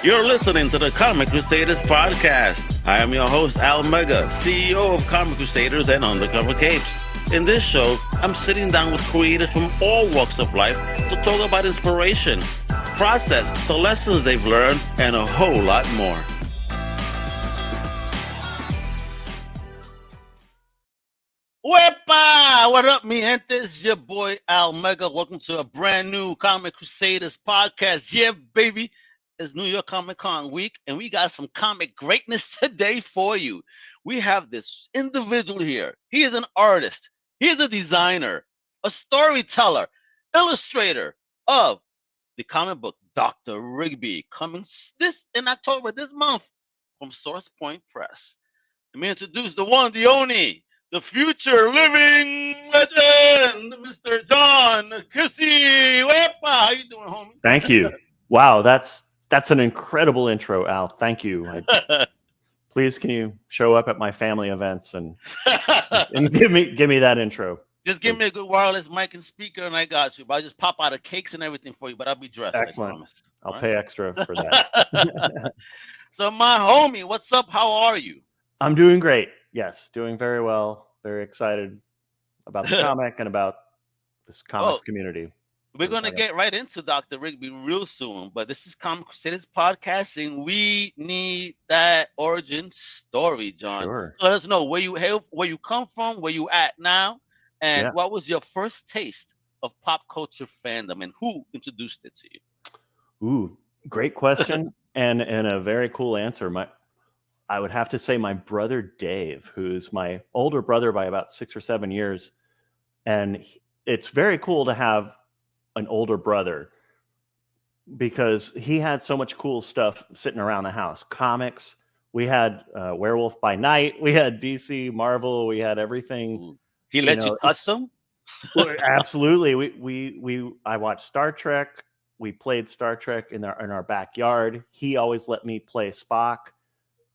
You're listening to the Comic Crusaders Podcast. I am your host, Al Mega, CEO of Comic Crusaders and Undercover Capes. In this show, I'm sitting down with creators from all walks of life to talk about inspiration, process, the lessons they've learned, and a whole lot more. Wepa! What up, mi gente? It's your boy, Al Mega. Welcome to a brand new Comic Crusaders Podcast. Yeah, baby. It's New York Comic Con week, and we got some comic greatness today for you. We have this individual here. He is an artist. He is a designer, a storyteller, illustrator of the comic book Doctor Rigby, coming this in October this month from Source Point Press. Let me introduce the one, the only, the future living legend, Mr. John Kissee. Wepa! How you doing, homie? Thank you. Wow, that's an incredible intro, Al. Thank you. Please, can you show up at my family events and give me that intro? Just give me a good wireless mic and speaker, and I got you. But I'll just pop out of cakes and everything for you. But I'll be dressed. Excellent. I'll pay extra for that. So, my homie, what's up? How are you? I'm doing great. Yes, doing very well. Very excited about the comic and about this comics community. We're going to get right into Dr. Rigby real soon, but this is Comic Crusaders Podcast, and we need that origin story, John. Sure. So let us know where you come from, where you at now, and what was your first taste of pop culture fandom, and who introduced it to you? Ooh, great question, and a very cool answer. I would have to say my brother Dave, who's my older brother by about 6 or 7 years, and it's very cool to have an older brother because he had so much cool stuff sitting around the house. Comics, we had Werewolf by Night, we had DC, Marvel, we had everything. He let you touch them? Absolutely. I watched Star Trek. We played Star Trek in our backyard. He always let me play Spock,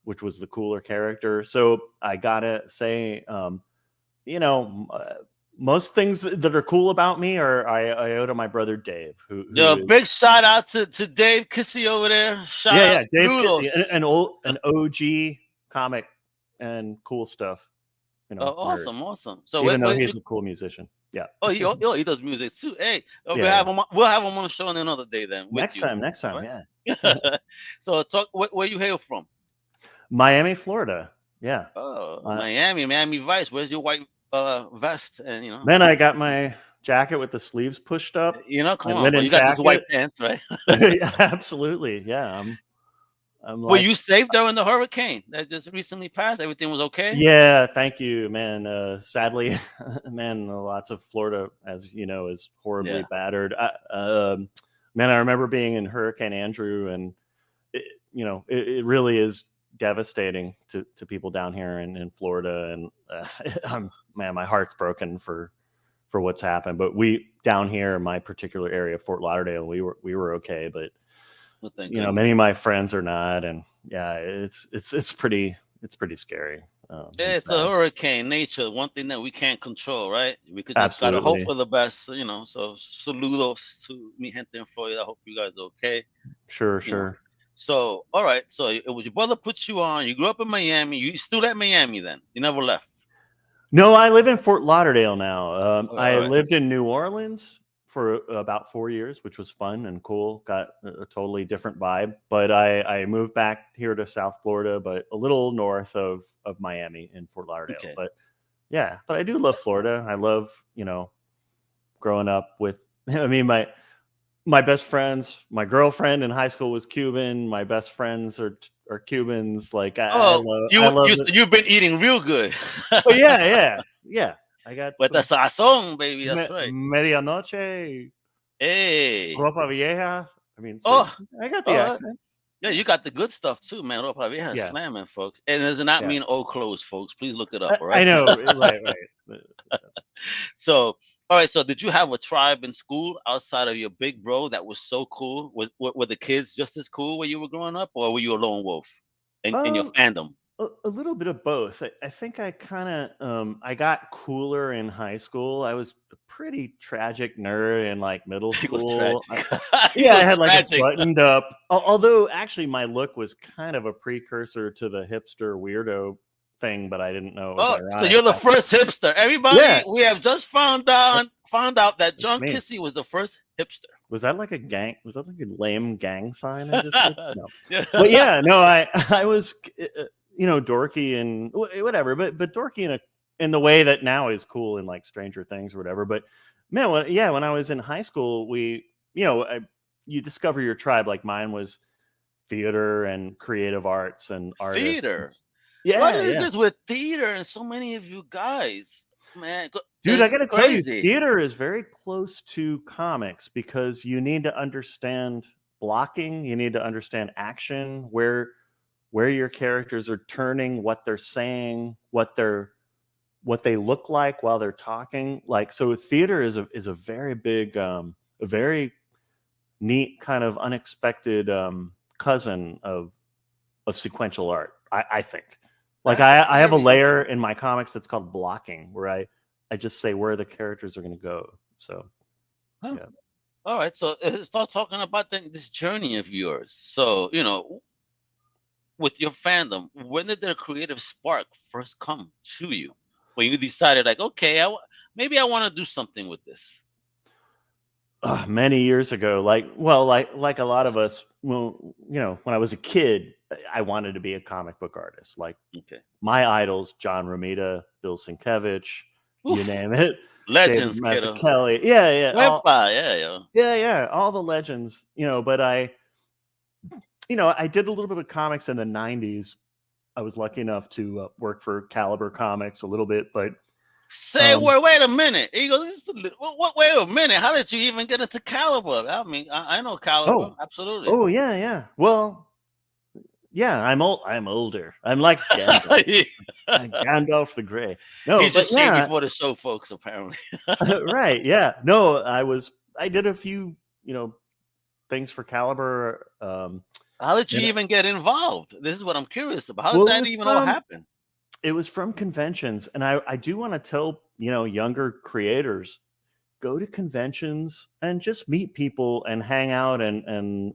which was the cooler character. So I gotta say, most things that are cool about me I owe to my brother Dave. Big shout out to Dave Kissee over there. Shout out Dave Kissee, an OG comic and cool stuff. Awesome. So even though he's a cool musician, he does music too. Hey, we'll have him on the show another day then. Next time, right? Yeah. So talk. Where you hail from? Miami, Florida. Yeah. Oh, Miami Vice. Where's your white vest? And then I got my jacket with the sleeves pushed up. Come on, you got these white pants, right? Absolutely, yeah. I'm Were you safe during the hurricane that just recently passed? Everything was okay? Yeah, thank you, man. Sadly, man, lots of Florida, as you know, is horribly battered. I remember being in Hurricane Andrew, and it really is devastating to people down here in Florida, and my heart's broken for what's happened. But we down here in my particular area, Fort Lauderdale, we were okay, but many of my friends are not, and it's pretty scary. It's a hurricane nature, one thing that we can't control, right? We could just gotta hope for the best, So saludos to mi gente in Florida. I hope you guys are okay. Sure. So, all right. So it was your brother put you on. You grew up in Miami. You still at Miami then? You never left? No, I live in Fort Lauderdale now. I lived in New Orleans for about 4 years, which was fun and cool. Got a totally different vibe. But I moved back here to South Florida, but a little north of Miami in Fort Lauderdale. Okay. But I do love Florida. I love, growing up with, my best friends, my girlfriend in high school was Cuban. My best friends are Cubans. Like, you've been eating real good. Yeah. I got the sazon, baby. That's right. Medianoche. Hey. Ropa Vieja. I got the accent. Yeah, you got the good stuff too, man. Ropa Vieja slamming, folks. And it does not mean old clothes, folks. Please look it up, all right? I know, right. So, all right. So, did you have a tribe in school outside of your big bro that was so cool? Were the kids just as cool when you were growing up, or were you a lone wolf in your fandom? A little bit of both. I think I kind of I got cooler in high school. I was a pretty tragic nerd in like middle He was school. tragic. He Yeah, I was had like a tragic. buttoned up. Although actually my look was kind of a precursor to the hipster weirdo thing, but I didn't know it was Oh, so ironic. you're the first hipster. Everybody, Yeah, we have just found out that that's John me. Kissee was the first hipster. Was that like a gang? Was that like a lame gang sign I just did? No, Yeah. but yeah, no, I was dorky and whatever, but dorky in the way that now is cool in like Stranger Things or whatever. But man, when I was in high school, you discover your tribe. Like mine was theater and creative arts and Theater. artists. What is Yeah. this with theater and so many of you guys? Man, Dude, I gotta tell you, crazy. theater is very close to comics because you need to understand blocking, you need to understand action, where your characters are turning, what they're saying, what they look like while they're talking. Like, so theater is a very big, a very neat kind of unexpected cousin of sequential art. I think. Like I have a layer in my comics that's called blocking, where I just say where the characters are going to go. So, yeah. All right. So start talking about this journey of yours. So, with your fandom, when did the creative spark first come to you? When you decided, like, okay, maybe I want to do something with this. Many years ago, like a lot of us, well, when I was a kid, I wanted to be a comic book artist. Like, my idols, John Romita, Bill Sienkiewicz, you name it, legends, David Mazzucchelli, yeah, all the legends, But I did a little bit of comics in the '90s. I was lucky enough to work for Caliber Comics a little bit, but. Wait a minute. He goes, wait a minute. How did you even get into Caliber? I mean, I know Caliber. Oh, absolutely. Oh, yeah. Well, yeah, I'm older. I'm like Gandalf. Gandalf the Grey. No, he's just saying before the show, folks, apparently. Right, yeah. No, I did a few, things for Caliber. How did you even get involved? This is what I'm curious about. How did that even all happen? It was from conventions, and I do want to tell younger creators, go to conventions and just meet people and hang out and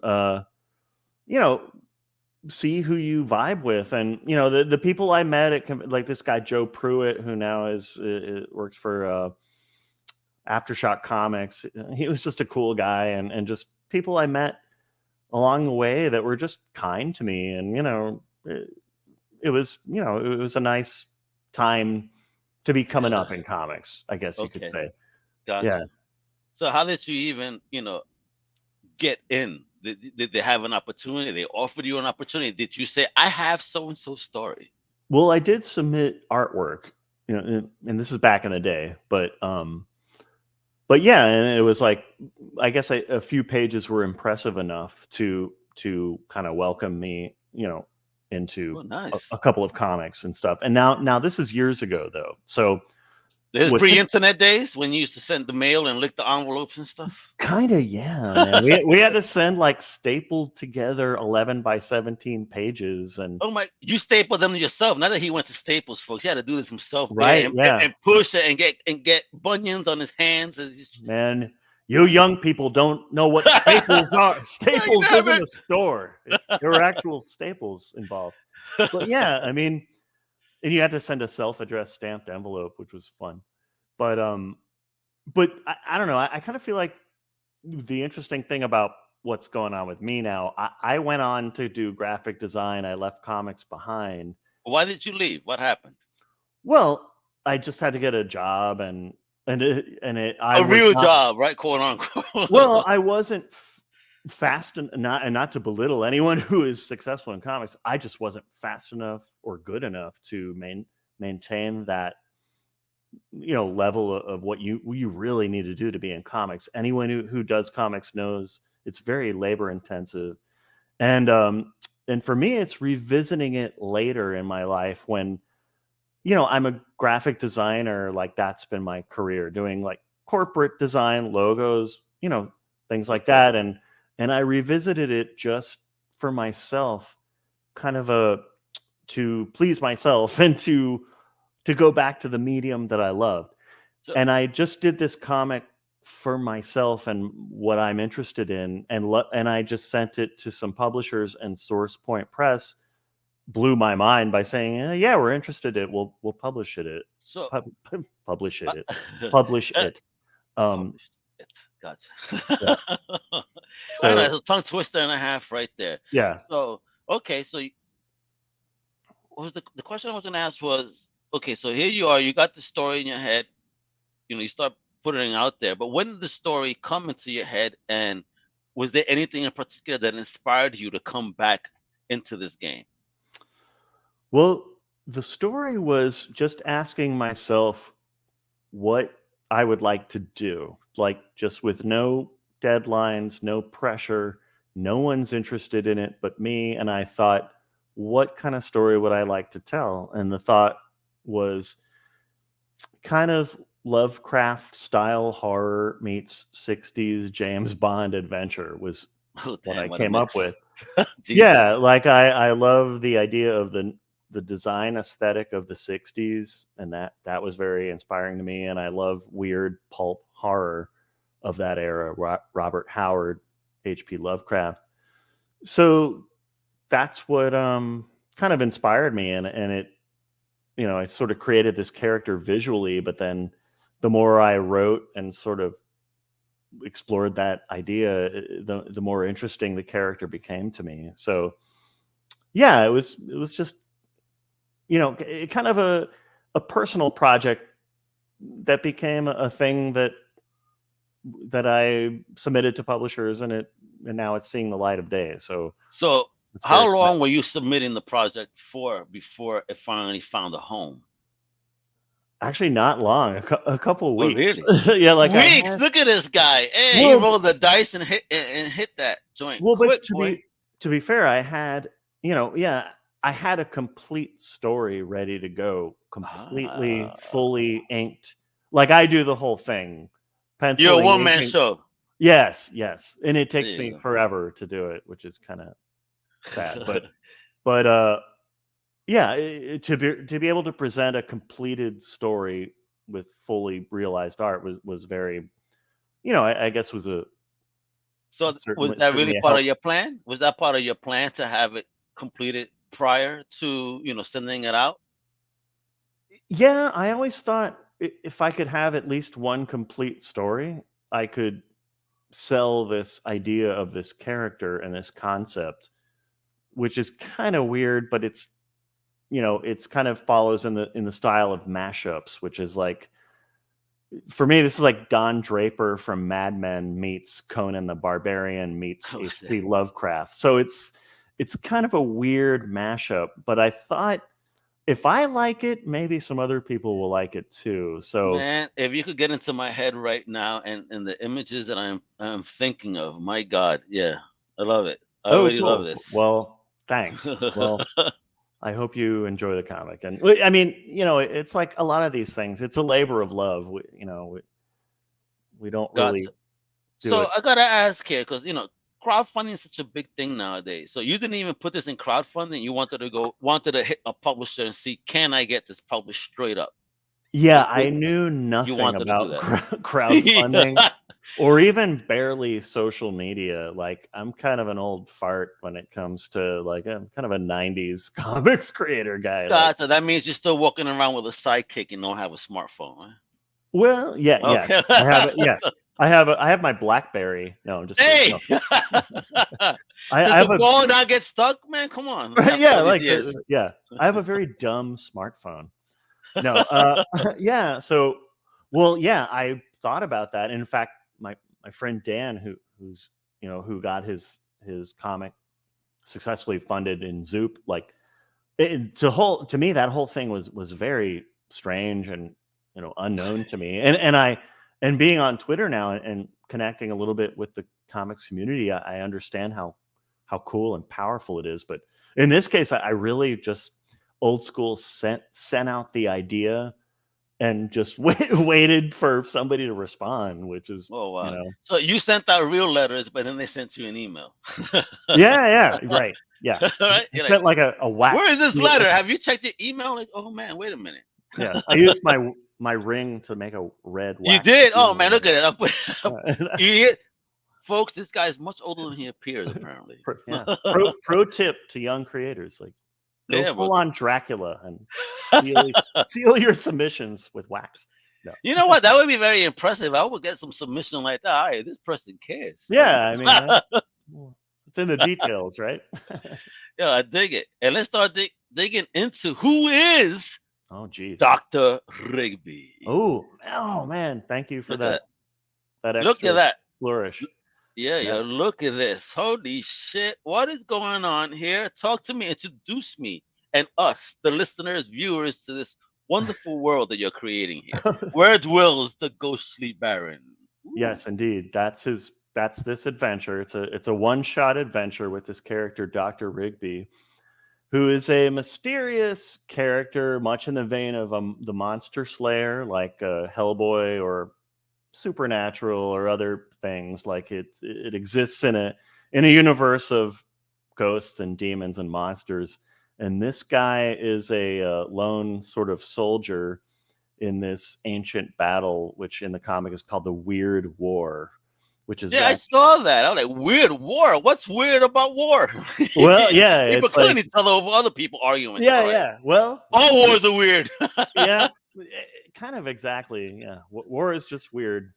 see who you vibe with. And the people I met at, like this guy Joe Pruitt, who now works for Aftershock Comics. He was just a cool guy, and just people I met along the way that were just kind to me, and it was a nice time to be coming up in comics, I guess you could say. Gotcha. Yeah. So how did you even, get in? Did they have an opportunity? They offered you an opportunity. Did you say, I have so-and-so story? Well, I did submit artwork, and this is back in the day, but yeah, and it was like, I guess a few pages were impressive enough to kind of welcome me, into a couple of comics and stuff. And now this is years ago though. So there's pre-internet days when you used to send the mail and lick the envelopes and stuff. Kind of, yeah. Man. we had to send like stapled together 11 by 17 pages, and you stapled them yourself. Not that he went to Staples, folks. He had to do this himself, right? And push it and get bunions on his hands. Man, you young people don't know what Staples are. Staples isn't a store. There were actual staples involved. But yeah, I mean, and you had to send a self-addressed stamped envelope, which was fun. But I don't know. I kind of feel like the interesting thing about what's going on with me now, I went on to do graphic design. I left comics behind. Why did you leave? What happened? Well, I just had to get a job and a real job, right? Quote unquote. Well, I wasn't fast and not to belittle anyone who is successful in comics. I just wasn't fast enough or good enough to maintain that level of what you really need to do to be in comics. Anyone who does comics knows it's very labor intensive, and for me, it's revisiting it later in my life when. I'm a graphic designer, like that's been my career, doing like corporate design, logos, things like that. And I revisited it just for myself, kind of to please myself and to go back to the medium that I loved. So, And I just did this comic for myself and what I'm interested in, and I just sent it to some publishers, and Source Point Press blew my mind by saying, "Yeah, we're interested in it. We'll publish it. so Publish it. Publish it." Published it. Gotcha. Yeah. I know, So it's a tongue twister and a half right there. yeah, So okay, so what was the question I was going to ask was, okay, so here you are, you got the story in your head, you start putting it out there, but when did the story come into your head, and was there anything in particular that inspired you to come back into this game? well, the story was just asking myself what I would like to do, like just with no deadlines, no pressure, no one's interested in it but me. And I thought, what kind of story would I like to tell? And the thought was kind of Lovecraft style horror meets 60s James Bond adventure was what I came up with. Yeah, like I love the idea of the design aesthetic of the 60s, and that was very inspiring to me. And I love weird pulp horror of that era, Robert Howard, H.P. Lovecraft. So that's what kind of inspired me, and it, I sort of created this character visually, but then the more I wrote and sort of explored that idea, the more interesting the character became to me. So yeah, it was just, kind of a personal project that became a thing that I submitted to publishers, and now it's seeing the light of day. So how long were you submitting the project for before it finally found a home? Actually, not long. A couple weeks. Oh, really? Yeah, like weeks. Look at this guy. Hey, he rolled the dice and hit that joint. Well, quick, but to be fair, I had I had a complete story ready to go, completely, fully inked. Like I do the whole thing. You're a one-man show. Yes, and it takes me forever to do it, which is kind of sad. But yeah, to be able to present a completed story with fully realized art was very, I guess was a. So was that really part of your plan? Was that part of your plan to have it completed prior to sending it out? Yeah, I always thought if I could have at least one complete story, I could sell this idea of this character and this concept, which is kind of weird, but it's kind of follows in the style of mashups, which is like, for me, this is like Don Draper from Mad Men meets Conan the Barbarian meets H.P. Lovecraft. So it's kind of a weird mashup, but I thought if I like it, maybe some other people will like it too. So man, if you could get into my head right now and the images that I'm thinking of, my God, yeah, I love it. I already love this. Well, thanks. Well, I hope you enjoy the comic. And I mean, it's like a lot of these things. It's a labor of love. We don't really do it. I gotta ask here, because crowdfunding is such a big thing nowadays. So you didn't even put this in crowdfunding. You wanted to hit a publisher and see, can I get this published straight up? Yeah, I knew nothing about crowdfunding or even barely social media. Like I'm kind of an old fart when it comes to like, I'm kind of a 90s comics creator guy. So that means you're still walking around with a sidekick and don't have a smartphone, huh? Well, yeah, okay. Yes. I have my BlackBerry. No, I'm just hey. No. I have the phone not get stuck, man. Come on. Yeah, I have a very dumb smartphone. No, yeah. So, well, yeah, I thought about that. In fact, my friend Dan, who got his comic successfully funded in Zoop, like to me, that whole thing was very strange and unknown to me. And being on Twitter now and connecting a little bit with the comics community, I understand how cool and powerful it is. But in this case, I really just old school sent out the idea and just waited for somebody to respond, which is, So you sent out real letters, but then they sent you an email. Yeah, right. Yeah. Right? I spent like a wax. Where is this letter? Have you checked your email? Like, oh man, wait a minute. Yeah, I used my ring to make a red wax. You did? Oh man, look at it. You hear? Folks, this guy is much older than he appears, apparently. Pro tip to young creators: like, go full on Dracula and seal your submissions with wax. No. You know what? That would be very impressive. I would get some submission like that. Hey, this person cares. Yeah, I mean, it's in the details, right? Yeah, I dig it. And let's start digging into who is Doctor Rigby. Oh man, thank you for that. Look at that flourish. Yeah, look at this. Holy shit. What is going on here? Talk to me, introduce me and us, the listeners, viewers, to this wonderful world that you're creating here. Where dwells the ghostly Baron? Ooh. Yes, indeed. That's this adventure. It's a one-shot adventure with this character, Dr. Rigby, who is a mysterious character, much in the vein of the Monster Slayer, like Hellboy or Supernatural or other things. Like it exists in a universe of ghosts and demons and monsters. And this guy is a lone sort of soldier in this ancient battle, which in the comic is called the Weird War. Which is I saw that. I was like, Weird War? What's weird about war? Well, yeah, people couldn't each other over other people arguing. Yeah. Well, all wars are weird. Yeah, kind of exactly. Yeah, war is just weird.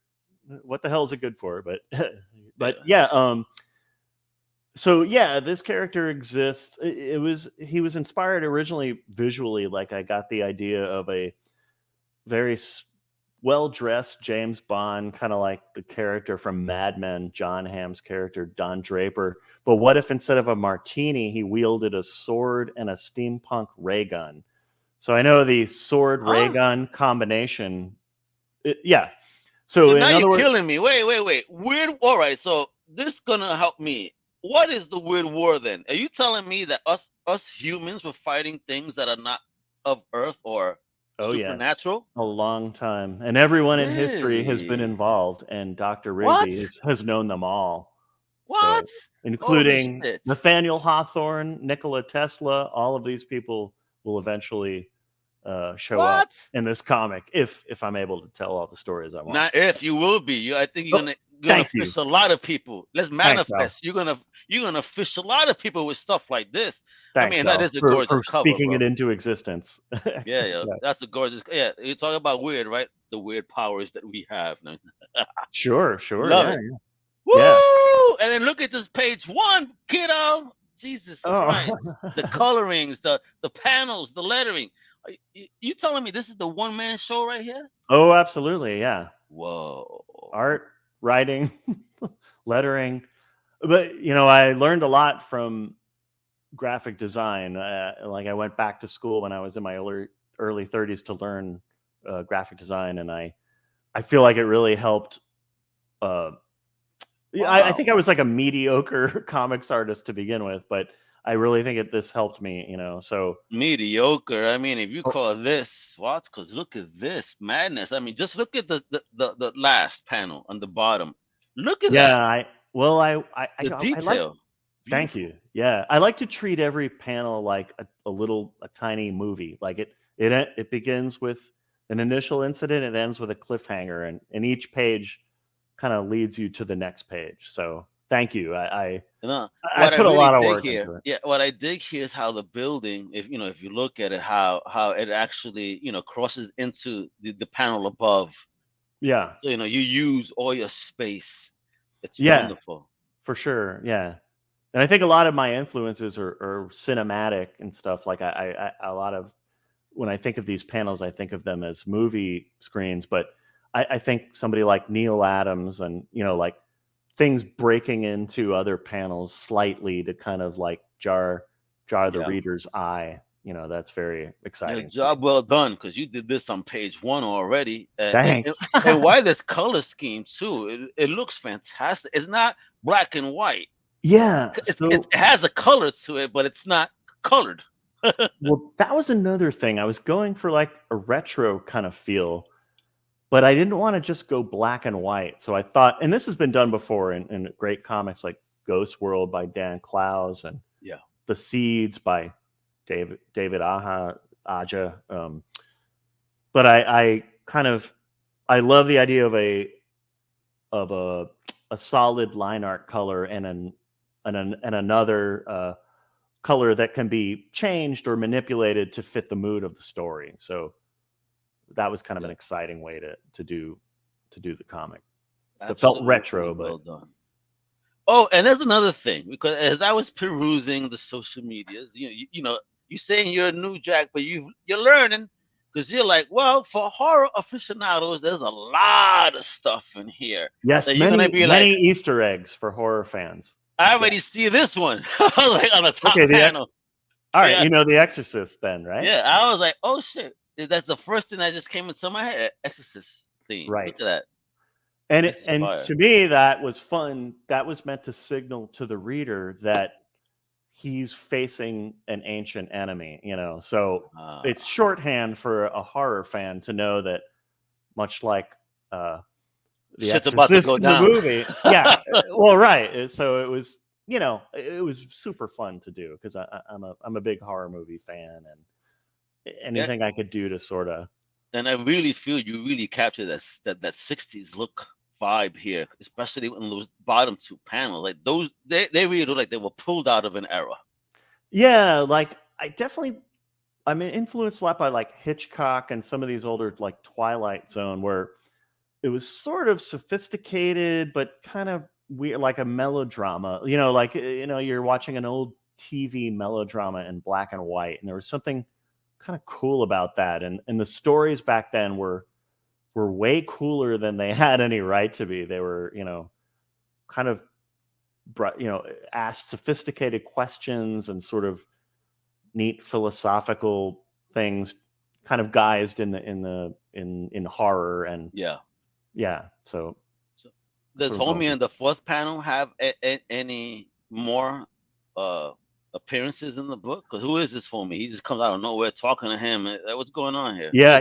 What the hell is it good for? But yeah. So yeah, this character exists. He was inspired originally visually. Like I got the idea of a very well-dressed James Bond, kind of like the character from Mad Men, John Hamm's character, Don Draper. But what if instead of a martini, he wielded a sword and a steampunk ray gun? So I know the sword ray gun combination. So now you're killing me. Wait. Weird. All right. So this is gonna help me. What is the Weird War then? Are you telling me that us humans were fighting things that are not of Earth or supernatural? Yes. A long time, and everyone in history has been involved, and Dr. Rigby has known them all. What? So, including Nathaniel Hawthorne, Nikola Tesla. All of these people will eventually show up in this comic if I'm able to tell all the stories I want. Not if, you will be. I think you're gonna fish a lot of people. Let's manifest. You're gonna fish a lot of people with stuff like this. Thanks, I mean, that is a gorgeous for cover, speaking it into existence. Yeah, that's a gorgeous. Yeah, you talk about weird, right? The weird powers that we have. Sure. Love it. Woo! Yeah. And then look at this page one, kiddo. Jesus Christ! The colorings, the panels, the lettering. You telling me this is the one-man show right here? Oh, absolutely, yeah. Whoa. Art, writing, lettering. But, I learned a lot from graphic design. Like I went back to school when I was in my early 30s to learn graphic design. And I feel like it really helped. I think I was like a mediocre comics artist to begin with, but I really think this helped me, so. Mediocre. I mean, if you call this what? Because look at this madness. I mean, just look at the last panel on the bottom. Look at that. The detail. Thank you. Yeah, I like to treat every panel like a tiny movie. Like it begins with an initial incident, it ends with a cliffhanger, and each page kind of leads you to the next page. So thank you. I put a lot of work into it. Yeah, what I dig here is how the building, if you look at it, how it actually crosses into the panel above. Yeah. So, you use all your space. It's wonderful. For sure. Yeah. And I think a lot of my influences are cinematic and stuff. Like a lot of, when I think of these panels, I think of them as movie screens, but I think somebody like Neil Adams and, like things breaking into other panels slightly to kind of like jar the reader's eye. That's very exciting. Job well done, because you did this on page one already. Thanks. And why this color scheme too? It looks fantastic. It's not black and white. Yeah, it has a color to it, but it's not colored. Well, that was another thing. I was going for like a retro kind of feel, but I didn't want to just go black and white. So I thought, and this has been done before in great comics like Ghost World by Dan Clowes and The Seeds by David Aja. But I love the idea of a solid line art color and another color that can be changed or manipulated to fit the mood of the story. So that was kind of an exciting way to do the comic. It felt retro, but well done. Oh, and there's another thing, because as I was perusing the social medias, you know, you're saying you're a new Jack, but you're learning, because you're like, well, for horror aficionados, there's a lot of stuff in here. Yes, so many Easter eggs for horror fans. I already see this one. Like on the top panel. All right, you know The Exorcist then, right? Yeah, I was like, oh shit, that's the first thing that just came into my head. Exorcist theme. Right. Look at that. And to me, that was fun. That was meant to signal to the reader that he's facing an ancient enemy, you know. So it's shorthand for a horror fan to know that, much like the Exorcist in the movie. Yeah, well, right. So it was, you know, it was super fun to do, because I'm a big horror movie fan, and anything I could do to sort of. And I really feel you really captured that 60s look vibe here, especially in those bottom two panels. Like those, they really look like they were pulled out of an era. Yeah, like I'm influenced a lot by like Hitchcock and some of these older, like Twilight Zone, where it was sort of sophisticated but kind of weird, like a melodrama. You know, like, you know, you're watching an old TV melodrama in black and white, and there was something kind of cool about that. And the stories back then were way cooler than they had any right to be. They were, you know, kind of, you know, asked sophisticated questions and sort of neat philosophical things, kind of guised in horror. And yeah. So does Homie in the fourth panel have any more appearances in the book? Because who is this Homie? He just comes out of nowhere talking to him. What's going on here? Yeah,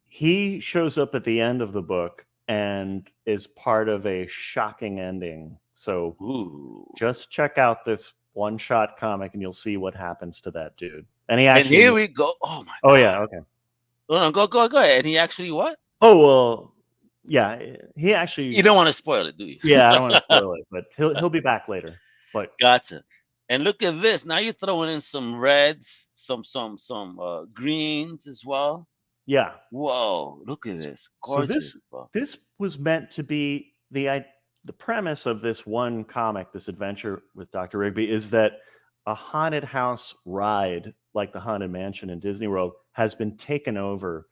he shows up at the end of the book and is part of a shocking ending. So just check out this one-shot comic and you'll see what happens to that dude. And here we go. Oh my God. Oh yeah, okay. No, go ahead. And he actually what? Oh well, yeah. He actually. You don't want to spoil it, do you? Yeah, I don't want to spoil it, but he'll be back later. But gotcha. And look at this. Now you're throwing in some reds, some greens as well. Yeah. Whoa! Look at this. Gorgeous. So this was meant to be the premise of this one comic, this adventure with Dr. Rigby, is that a haunted house ride, like the Haunted Mansion in Disney World, has been taken over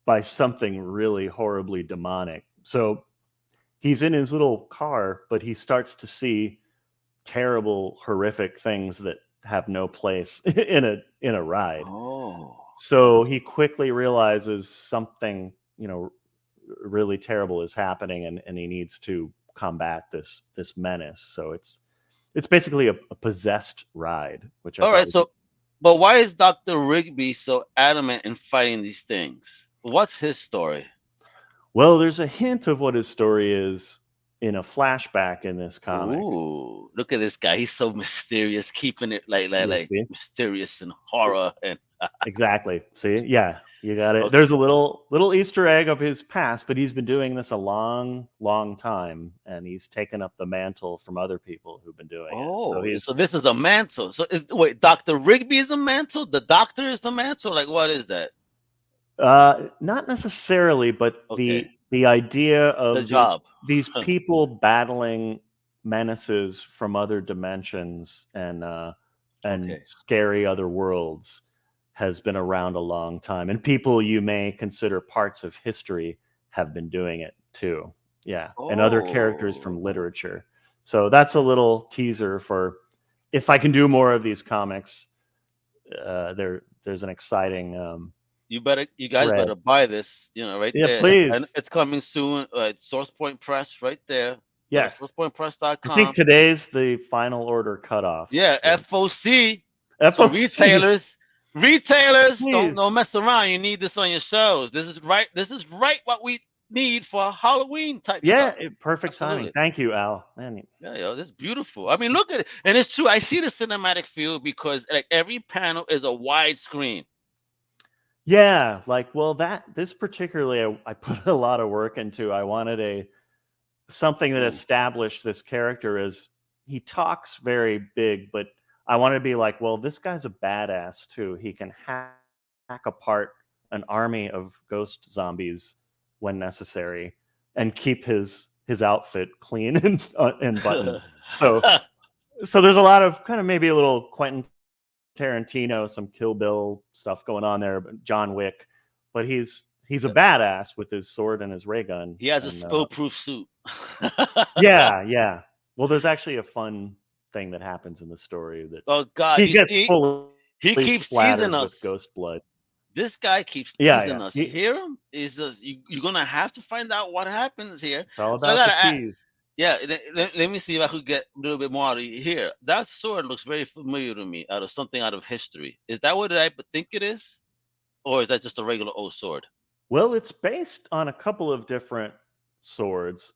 by something really horribly demonic. So he's in his little car, but he starts to see terrible, horrific things that have no place in a ride. Oh. So he quickly realizes something, you know, really terrible is happening, and he needs to combat this menace. So it's basically a possessed ride. Which all right. So, but why is Dr. Rigby so adamant in fighting these things? What's his story? Well, there's a hint of what his story is in a flashback in this comic. Ooh, look at this guy. He's so mysterious, keeping it like mysterious and horror and exactly. See, yeah, you got it. Okay. There's a little Easter egg of his past, but he's been doing this a long time, and he's taken up the mantle from other people who've been doing it. So this is a mantle. So wait, Dr. Rigby is a mantle? The doctor is the mantle? Like, what is that? Not necessarily, but the idea of these people battling menaces from other dimensions and scary other worlds has been around a long time, and people you may consider parts of history have been doing it too. Yeah, and other characters from literature. So that's a little teaser for if I can do more of these comics. There's an exciting. You guys better buy this, you know, right there. Yeah, please. And it's coming soon. Source Point Press, right there. Yes. SourcePointPress.com. I think today's the final order cutoff. Yeah, FOC. FOC. So retailers, don't mess around. You need this on your shelves. This is right what we need for Halloween type Yeah, stuff. perfect timing. Absolutely. Thank you, Al. Man, Yeah, yo, that's beautiful. I mean, look at it, and it's true. I see the cinematic feel because like every panel is a wide screen. yeah, like, well, this particularly, I put a lot of work into. I wanted something that established this character as he talks very big, but I wanted to be like, well, this guy's a badass too. He can hack apart an army of ghost zombies when necessary and keep his outfit clean and buttoned. So there's a lot of kind of maybe a little Quentin Tarantino, some Kill Bill stuff going on there, but John Wick, but he's a badass with his sword and his ray gun. He has a spill-proof suit. Yeah. Well, there's actually a fun thing that happens in the story that oh God, he gets fully he keeps splattered teasing us with ghost blood. This guy keeps teasing us. You hear him? Is just you're gonna have to find out what happens here. It's all about the tease. Yeah, let me see if I could get a little bit more out of you here. That sword looks very familiar to me, out of something out of history. Is that what I think it is, or is that just a regular old sword? Well, it's based on a couple of different swords.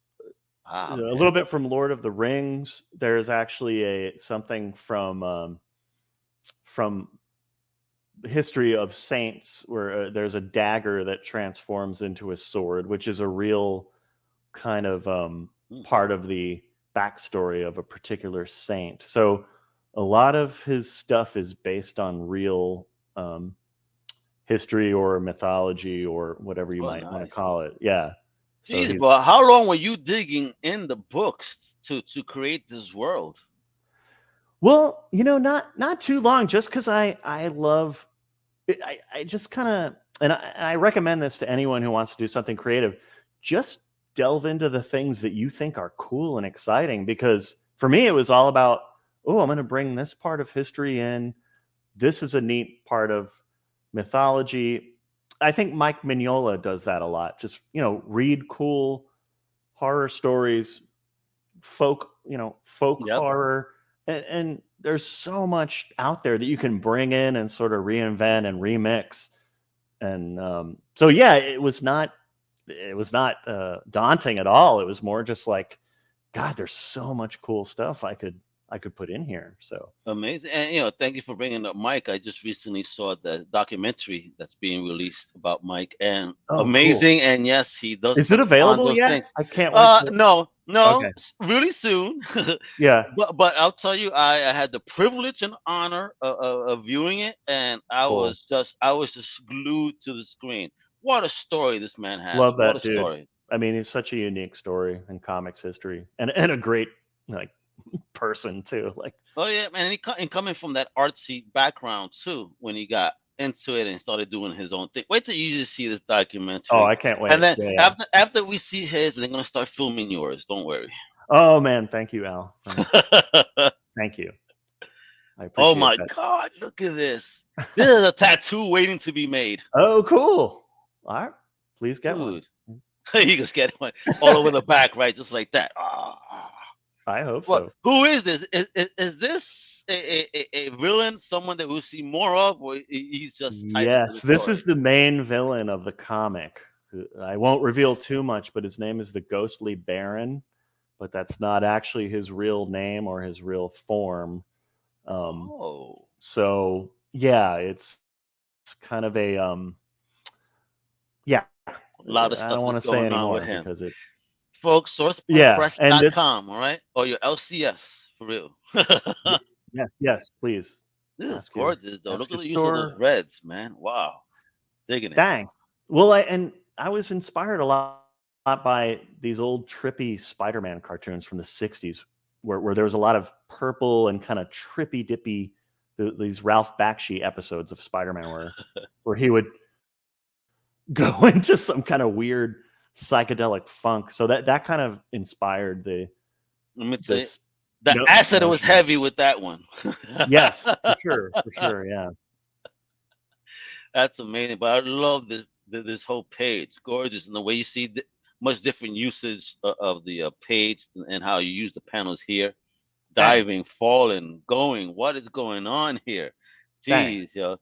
A little bit from Lord of the Rings. There's actually something from the history of saints where there's a dagger that transforms into a sword, which is a real kind of part of the backstory of a particular saint. So a lot of his stuff is based on real history or mythology or whatever you might want to call it. Yeah. Jeez, but how long were you digging in the books to create this world? Well, not too long, just because I love it. I just kind of, and I recommend this to anyone who wants to do something creative. Just delve into the things that you think are cool and exciting, because for me, it was all about, oh, I'm going to bring this part of history in. This is a neat part of mythology. I think Mike Mignola does that a lot. Just, read cool horror stories, folk horror. And there's so much out there that you can bring in and sort of reinvent and remix. And so, yeah, it was not daunting at all. It was more just like, God, there's so much cool stuff I could put in here. So amazing. And thank you for bringing up Mike. I just recently saw the documentary that's being released about Mike, and amazing. Cool. And yes, he does. Is it available yet? Things. I can't wait. No, okay. Really soon. Yeah. But I'll tell you, I had the privilege and honor of viewing it, and I was just glued to the screen. What a story this man has. Love that, what a dude. Story. I mean, he's such a unique story in comics history, and a great person too. Oh yeah, man. And coming from that artsy background too, when he got into it and started doing his own thing. Wait till you just see this documentary. Oh, I can't wait. And then after we see his, they're gonna start filming yours. Don't worry. Oh man, thank you, Al. Thank you. I appreciate oh my God, look at this. This is a tattoo waiting to be made. Oh, cool. All right, please get one. You just get one all over the back, right? Just like that. I hope so. Who is this? Is this a villain? Someone that we'll see more of, or he's just? Yes, this is the main villain of the comic. I won't reveal too much, but his name is the Ghostly Baron, but that's not actually his real name or his real form. So yeah, it's kind of a yeah. A lot of stuff. I don't want to say anymore because it. Folks, sourcepress.com, all right? Or your LCS, for real. Yes, please. This is gorgeous, though. Look at the use of those reds, man. Wow. Digging it. Thanks. Well, I was inspired a lot by these old trippy Spider-Man cartoons from the 60s where there was a lot of purple and kind of trippy dippy, these Ralph Bakshi episodes of Spider-Man where he would go into some kind of weird psychedelic funk. So that kind of inspired the. Let me tell you, the acid was heavy with that one. Yes, for sure, yeah. That's amazing. But I love this whole page. It's gorgeous, and the way you see much different usage of the page and how you use the panels here, diving, falling, going. What is going on here? Jeez, yo.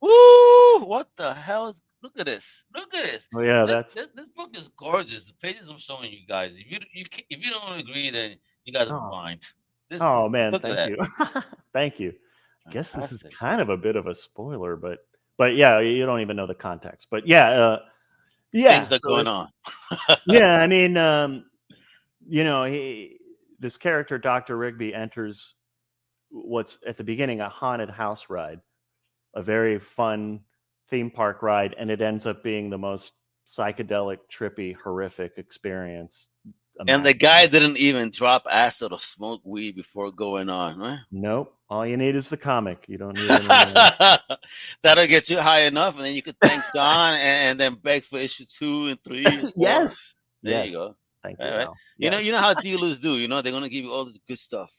Woo! What the hell is? Look at this. Oh yeah, this book is gorgeous. The pages I'm showing you guys. If you don't agree, then you guys are Oh, blind. oh man, Look at thank that. you. Thank you. I guess this is Fantastic. kind of a bit of a spoiler, but yeah, you don't even know the context. But yeah, Things are so going it's on. yeah, I mean, this character, Dr. Rigby, enters what's at the beginning a haunted house ride, a very fun theme park ride, and it ends up being the most psychedelic, trippy, horrific experience And the imaginable. guy didn't even drop acid or smoke weed before going on, right? Nope. All you need is the comic. You don't need anything. That'll get you high enough, and then you could thank John and then beg for issue 2 and 3 and 4. Yes. There you Yes. go. Thank All you, right. Al. You Yes. know how dealers do. They're gonna give you all this good stuff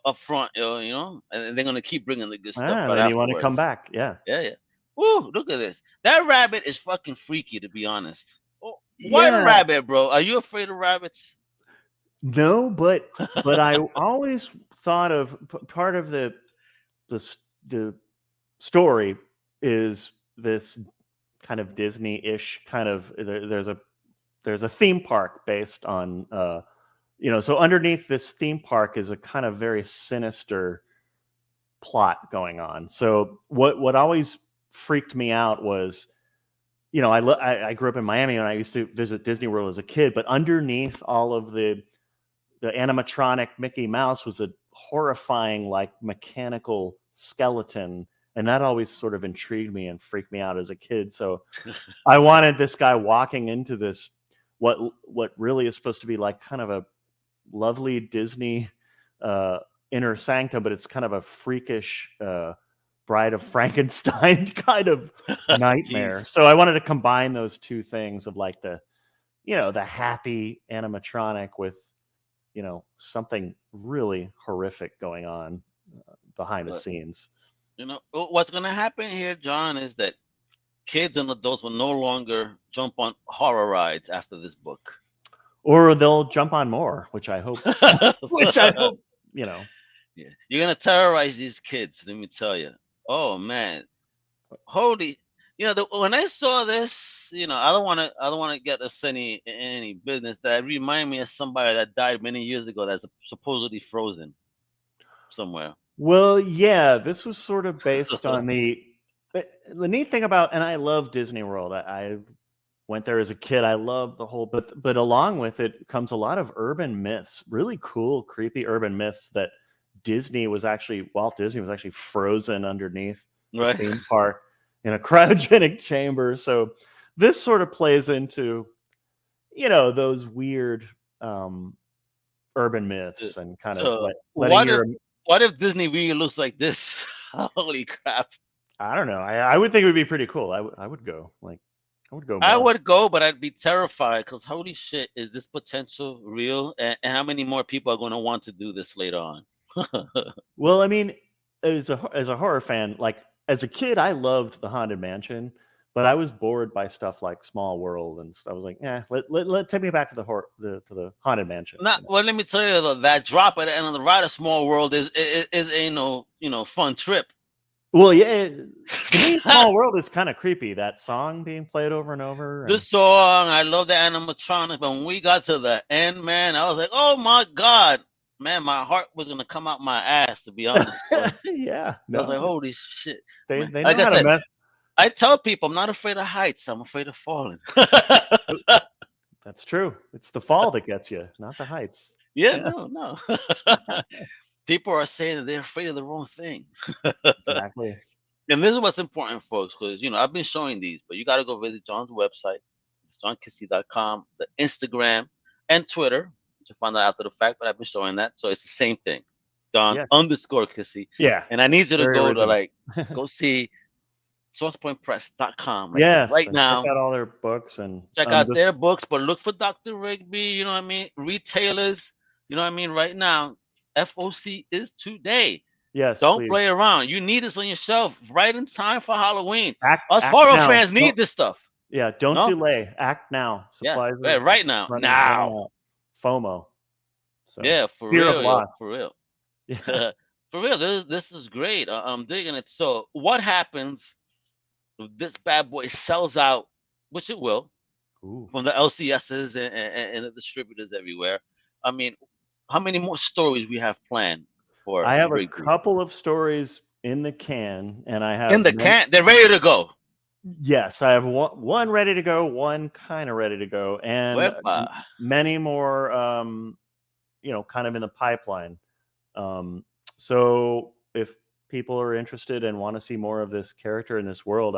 up front, and they're gonna keep bringing the good stuff right then you want to come afterwards. back. Yeah. Yeah. Woo! Look at this. That rabbit is fucking freaky, to be honest. Oh, why Yeah. rabbit, bro? Are you afraid of rabbits? No, but I always thought of part of the story is this kind of Disney-ish kind of there's a theme park based on so underneath this theme park is a kind of very sinister plot going on. So what always freaked me out was I grew up in Miami and I used to visit Disney World as a kid, but underneath all of the animatronic Mickey Mouse was a horrifying, like, mechanical skeleton, and that always sort of intrigued me and freaked me out as a kid. So I wanted this guy walking into this what really is supposed to be like kind of a lovely Disney inner sanctum, but it's kind of a freakish Bride of Frankenstein kind of nightmare. So I wanted to combine those two things of like the happy animatronic with something really horrific going on behind the scenes. What's going to happen here, John, is that kids and adults will no longer jump on horror rides after this book. Or they'll jump on more, which I hope. Yeah. You're going to terrorize these kids, let me tell you. Oh, man. Holy. When I saw this, I don't want to get us any business. That remind me of somebody that died many years ago that's supposedly frozen somewhere. Well, yeah, this was sort of based on the neat thing about, and I love Disney World. I went there as a kid. I love the whole, but along with it comes a lot of urban myths, really cool, creepy urban myths that Walt Disney was actually frozen underneath the theme park in a cryogenic chamber. So this sort of plays into, those weird urban myths and kind of what if Disney really looks like this? Holy crap. I don't know. I would think it would be pretty cool. I would go. I would go more. I would go, but I'd be terrified because holy shit, is this potential real? And how many more people are going to want to do this later on? Well, I mean, as a horror fan, like as a kid, I loved the Haunted Mansion, but I was bored by stuff like Small World, and I was like, let take me back to the Haunted Mansion. Well, let me tell you though, that drop at the end of the ride of Small World is a fun trip. Well, yeah, to me, Small World is kind of creepy. That song being played over and over. The song, I love the animatronics, but when we got to the end, man, I was like, oh my God. Man, my heart was going to come out my ass, to be honest. Yeah. I was like, holy shit. They know how to mess. I tell people I'm not afraid of heights. I'm afraid of falling. That's true. It's the fall that gets you, not the heights. Yeah. No. People are saying that they're afraid of the wrong thing. Exactly. And this is what's important, folks, because, I've been showing these, but you got to go visit John's website. It's johnkissee.com, the Instagram, and Twitter. To find out after the fact, but I've been showing that. So it's the same thing. John _Kissee. Yeah. And I need you to go to go see sourcepointpress.com right now. Check out all their books and check out their books, but look for Dr. Rigby, you know what I mean? Retailers, you know what I mean? Right now, FOC is today. Yes. Don't play around. You need this on your shelf right in time for Halloween. Us horror fans need this stuff. Yeah, don't delay. Act now. Supplies right now. Now. FOMO. So, yeah, for real. Yeah. For real, this is great. I'm digging it. So what happens if this bad boy sells out, which it will, Ooh. from the LCSs and the distributors everywhere. I mean, how many more stories we have planned for I have a Rigby? couple of stories in the can, and I In have the can, they're ready to go. yes, I have one ready to go, one kind of ready to go, and Wepa. many more, kind of in the pipeline. So if people are interested and want to see more of this character in this world,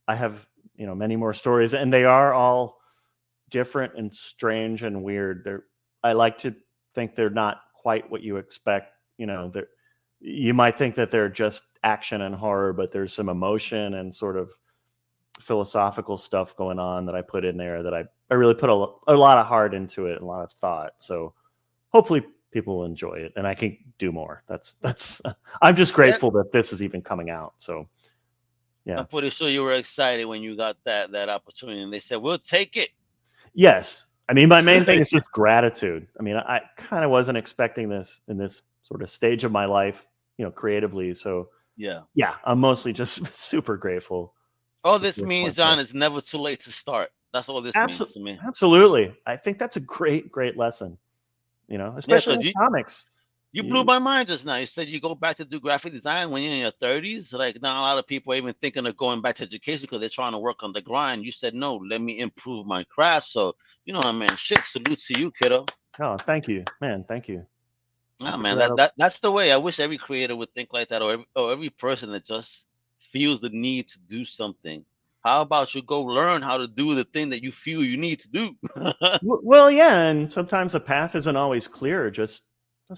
I have, many more stories, and they are all different and strange and weird. I like to think they're not quite what you expect. You might think that they're just action and horror, but there's some emotion and sort of philosophical stuff going on that I put in there that I really put a lot of heart into it and a lot of thought. So hopefully people will enjoy it and I can do more. That's I'm just grateful that this is even coming out. So yeah. I'm pretty sure you were excited when you got that opportunity and they said, we'll take it. Yes. I mean, my main thing is just gratitude. I mean, I kind of wasn't expecting this in this sort of stage of my life, creatively. So yeah, I'm mostly just super grateful. All this means, John, it's never too late to start. That's all this means to me. Absolutely. I think that's a great lesson, especially in comics. You blew my mind just now. You said you go back to do graphic design when you're in your 30s. Like, now a lot of people are even thinking of going back to education because they're trying to work on the grind. You said, no, let me improve my craft. So, man, shit, salute to you, kiddo. Oh, thank you, man. Thank you. Nah, man, that's the way. I wish every creator would think like that, or every person that just feels the need to do something. How about you go learn how to do the thing that you feel you need to do? Well, yeah, and sometimes the path isn't always clear. Just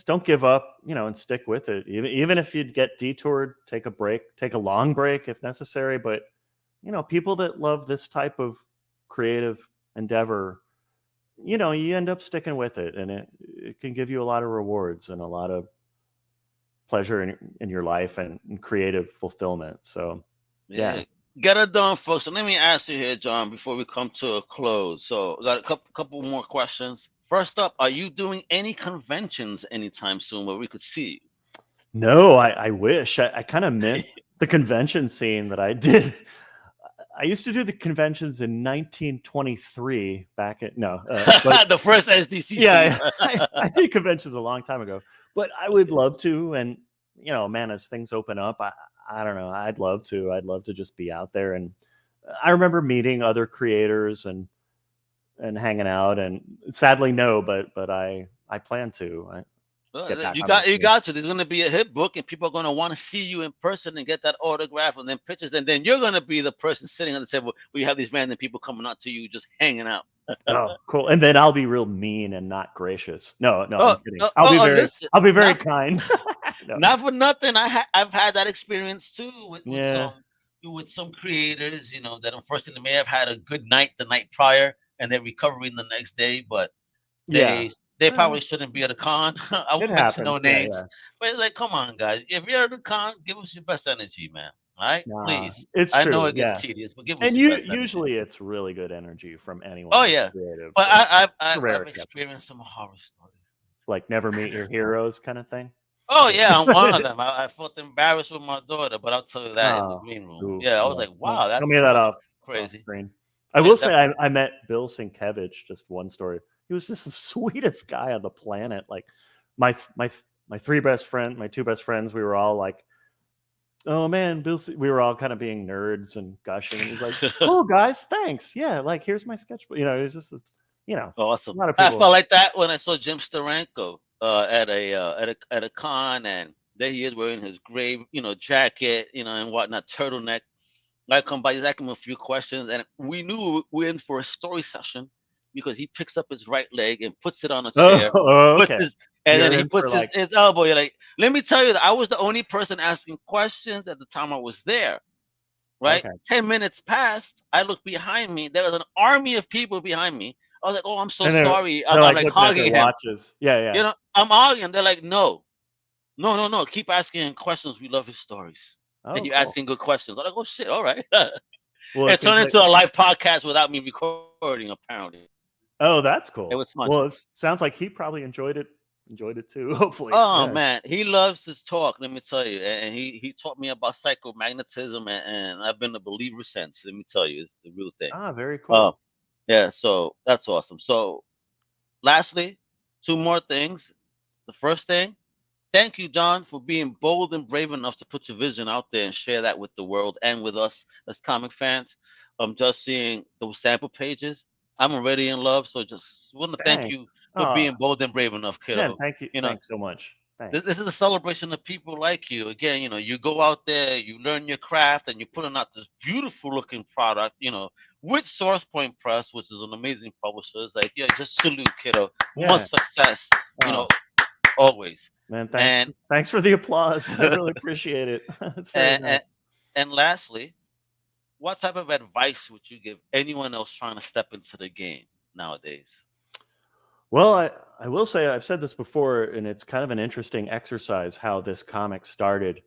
don't give up, and stick with it. Even if you'd get detoured, take a break, take a long break if necessary. But people that love this type of creative endeavor, you end up sticking with it, and it can give you a lot of rewards and a lot of pleasure in your life and creative fulfillment. So yeah. Get it done, folks. So let me ask you here, John, before we come to a close. So I got a couple more questions. First up, are you doing any conventions anytime soon where we could see you? No, I wish. I kind of missed the convention scene that I did. I used to do the conventions in 1923 back at the first SDC. Yeah, I did conventions a long time ago, but I would love to. And man, as things open up, I don't know. I'd love to just be out there. And I remember meeting other creators and hanging out. And sadly, no, but I plan to. You got to. There's going to be a hit book, and people are going to want to see you in person and get that autograph and then pictures. And then you're going to be the person sitting on the table where you have these random people coming up to you, just hanging out. Oh, cool. And then I'll be real mean and not gracious. No, I'm kidding. I'll be very kind. No. Not for nothing. I've had that experience too with some creators, that unfortunately may have had a good night the night prior and they're recovering the next day, but they probably shouldn't be at a con. I won't mention no names, but it's like, come on, guys. If you're at a con, give us your best energy, man. All right, please. It's true. I know it gets tedious, but give us. And your best usually energy. It's really good energy from anyone. Oh yeah, creative, but I've experienced some horror stories, like never meet your heroes kind of thing. Oh yeah, I'm one of them. I felt embarrassed with my daughter, but I'll tell you that in the green room. I was like, wow, that's crazy. I will say I met Bill Sienkiewicz. Just one story. He was just the sweetest guy on the planet. Like my two best friends, we were all like, oh man, Bill. We were all kind of being nerds and gushing. And he was like, oh guys, thanks. Yeah, like here's my sketchbook. It was just awesome. A lot of people. I felt like that when I saw Jim Steranko at a con, and there he is wearing his gray jacket, and whatnot, turtleneck. I come by, he's asking him a few questions, and we knew we were in for a story session because he picks up his right leg and puts it on a chair. Okay. Then he puts his elbow. You're like, let me tell you that I was the only person asking questions at the time I was there. Right? Okay. 10 minutes passed. I looked behind me. There was an army of people behind me. I was like, oh, I'm so sorry. I'm like hogging him. Watches. Yeah. I'm hogging him. They're like, no. Keep asking him questions. We love his stories. And you're asking good questions. I'm like, oh shit, all right. Well, it turned into a live podcast without me recording, apparently. Oh, that's cool. It was fun. Well, it sounds like he probably enjoyed it too, hopefully. Oh man, he loves his talk, let me tell you. And he taught me about psychomagnetism, and I've been a believer since. Let me tell you, it's the real thing. Ah, very cool. Yeah, so that's awesome. So lastly, two more things. The first thing, thank you, John, for being bold and brave enough to put your vision out there and share that with the world and with us as comic fans. I'm just seeing those sample pages. I'm already in love, so just want to thank Thanks. you for being bold and brave enough, Man, kiddo. thank you. Thanks so much. Thanks. This is a celebration of people like you. Again, you go out there, you learn your craft, and you're putting out this beautiful looking product, with Source Point Press, which is an amazing publisher. It's like, yeah, just salute, kiddo. Yeah. Much success, always. Man, thanks for the applause. I really appreciate it. It's very nice. And lastly, what type of advice would you give anyone else trying to step into the game nowadays? Well, I will say, I've said this before, and it's kind of an interesting exercise how this comic started.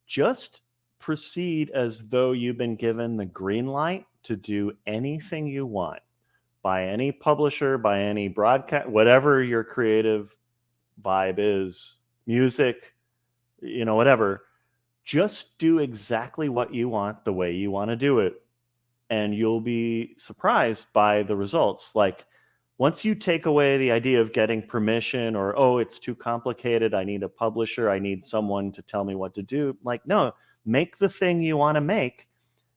Just proceed as though you've been given the green light to do anything you want by any publisher, by any broadcast, whatever your creative vibe is, music, whatever. Just do exactly what you want the way you want to do it, and you'll be surprised by the results. Like, once you take away the idea of getting permission or, oh, it's too complicated, I need a publisher, I need someone to tell me what to do. Like, no, make the thing you want to make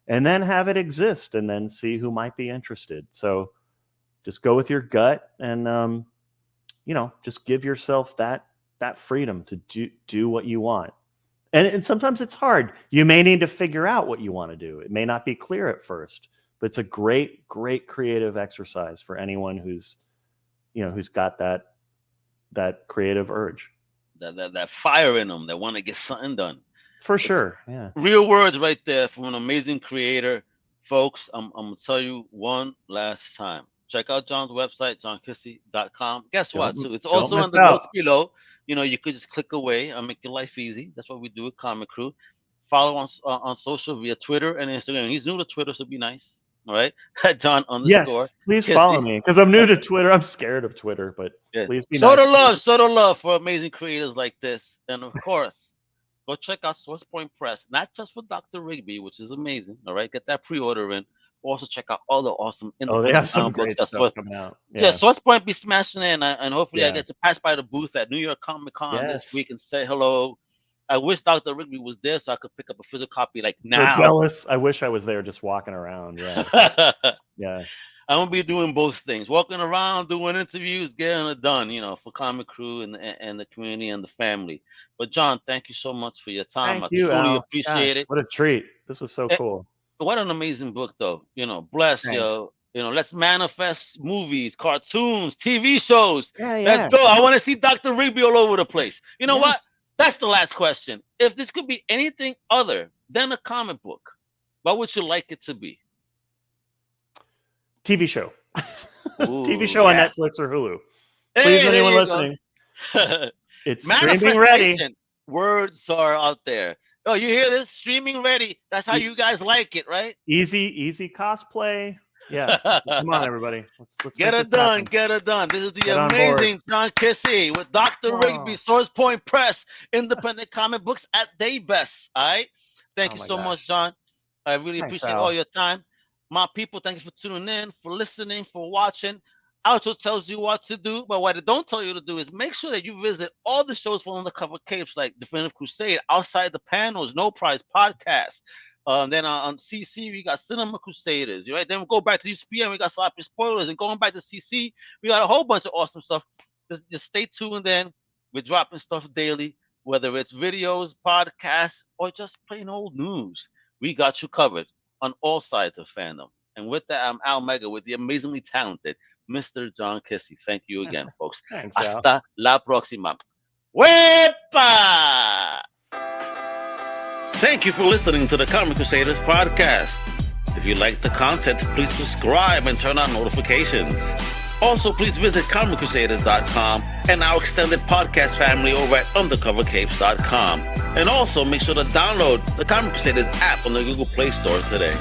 and then have it exist and then see who might be interested. So just go with your gut and, just give yourself that freedom to do what you want. And sometimes it's hard. You may need to figure out what you want to do. It may not be clear at first, but it's a great, great creative exercise for anyone who's got that creative urge, that fire in them, that want to get something done. For sure, yeah. Real words right there from an amazing creator, folks. I'm gonna tell you one last time. Check out John's website, johnkissee.com. Guess what? So it's also in the notes below. You could just click away and make your life easy. That's what we do at Comic Crew. Follow on social via Twitter and Instagram. He's new to Twitter, so be nice. All right, John _. Yes, please follow me because I'm new to Twitter. I'm scared of Twitter, but please be nice. Show the love for amazing creators like this, and of course, go check out Source Point Press. Not just for Doctor Rigby, which is amazing. All right, get that pre-order in. Also check out all the awesome they have some great stuff coming out. Yeah, Source Point be smashing in, and hopefully I get to pass by the booth at New York Comic Con this week and say hello. I wish Dr. Rigby was there so I could pick up a physical copy like now. So jealous. I wish I was there just walking around. Yeah. Yeah. I'm going to be doing both things. Walking around, doing interviews, getting it done, for Comic Crew and the community and the family. But John, thank you so much for your time. Thank you, truly appreciate it. What a treat. This was so cool. What an amazing book though. Bless you. Let's manifest movies, cartoons, TV shows. Yeah. Let's go. I want to see Dr. Rigby all over the place. You know what? That's the last question. If this could be anything other than a comic book, what would you like it to be? TV show. TV show on Netflix or Hulu. Please, anyone listening. It's streaming ready. Words are out there. Oh, you hear this? Streaming ready. That's how you guys like it, right? Easy cosplay. Yeah. Come on, everybody. Let's get it done. Get it done. This is the amazing John Kissee with Dr. Rigby, Source Point Press, independent comic books at their best. All right. Thank you so much, John. I really appreciate all your time. My people, thank you for tuning in, for listening, for watching. Outro tells you what to do, but what it don't tell you to do is make sure that you visit all the shows for Undercover Capes, like Definitive Crusade, Outside the Panels, No Prize Podcast. Then on CC, we got Cinema Crusaders, right? Then we go back to USPN, we got Sloppy Spoilers. And going back to CC, we got a whole bunch of awesome stuff. Just stay tuned then. We're dropping stuff daily, whether it's videos, podcasts, or just plain old news. We got you covered on all sides of fandom. And with that, I'm Al Mega with the amazingly talented Mr. John Kissee. Thank you again, folks. Thanks, Hasta la próxima. Wepa! Thank you for listening to the Comic Crusaders Podcast. If you like the content, please subscribe and turn on notifications. Also, please visit comiccrusaders.shop and our extended podcast family over at undercovercapes.com. And also, make sure to download the Comic Crusaders app on the Google Play Store today.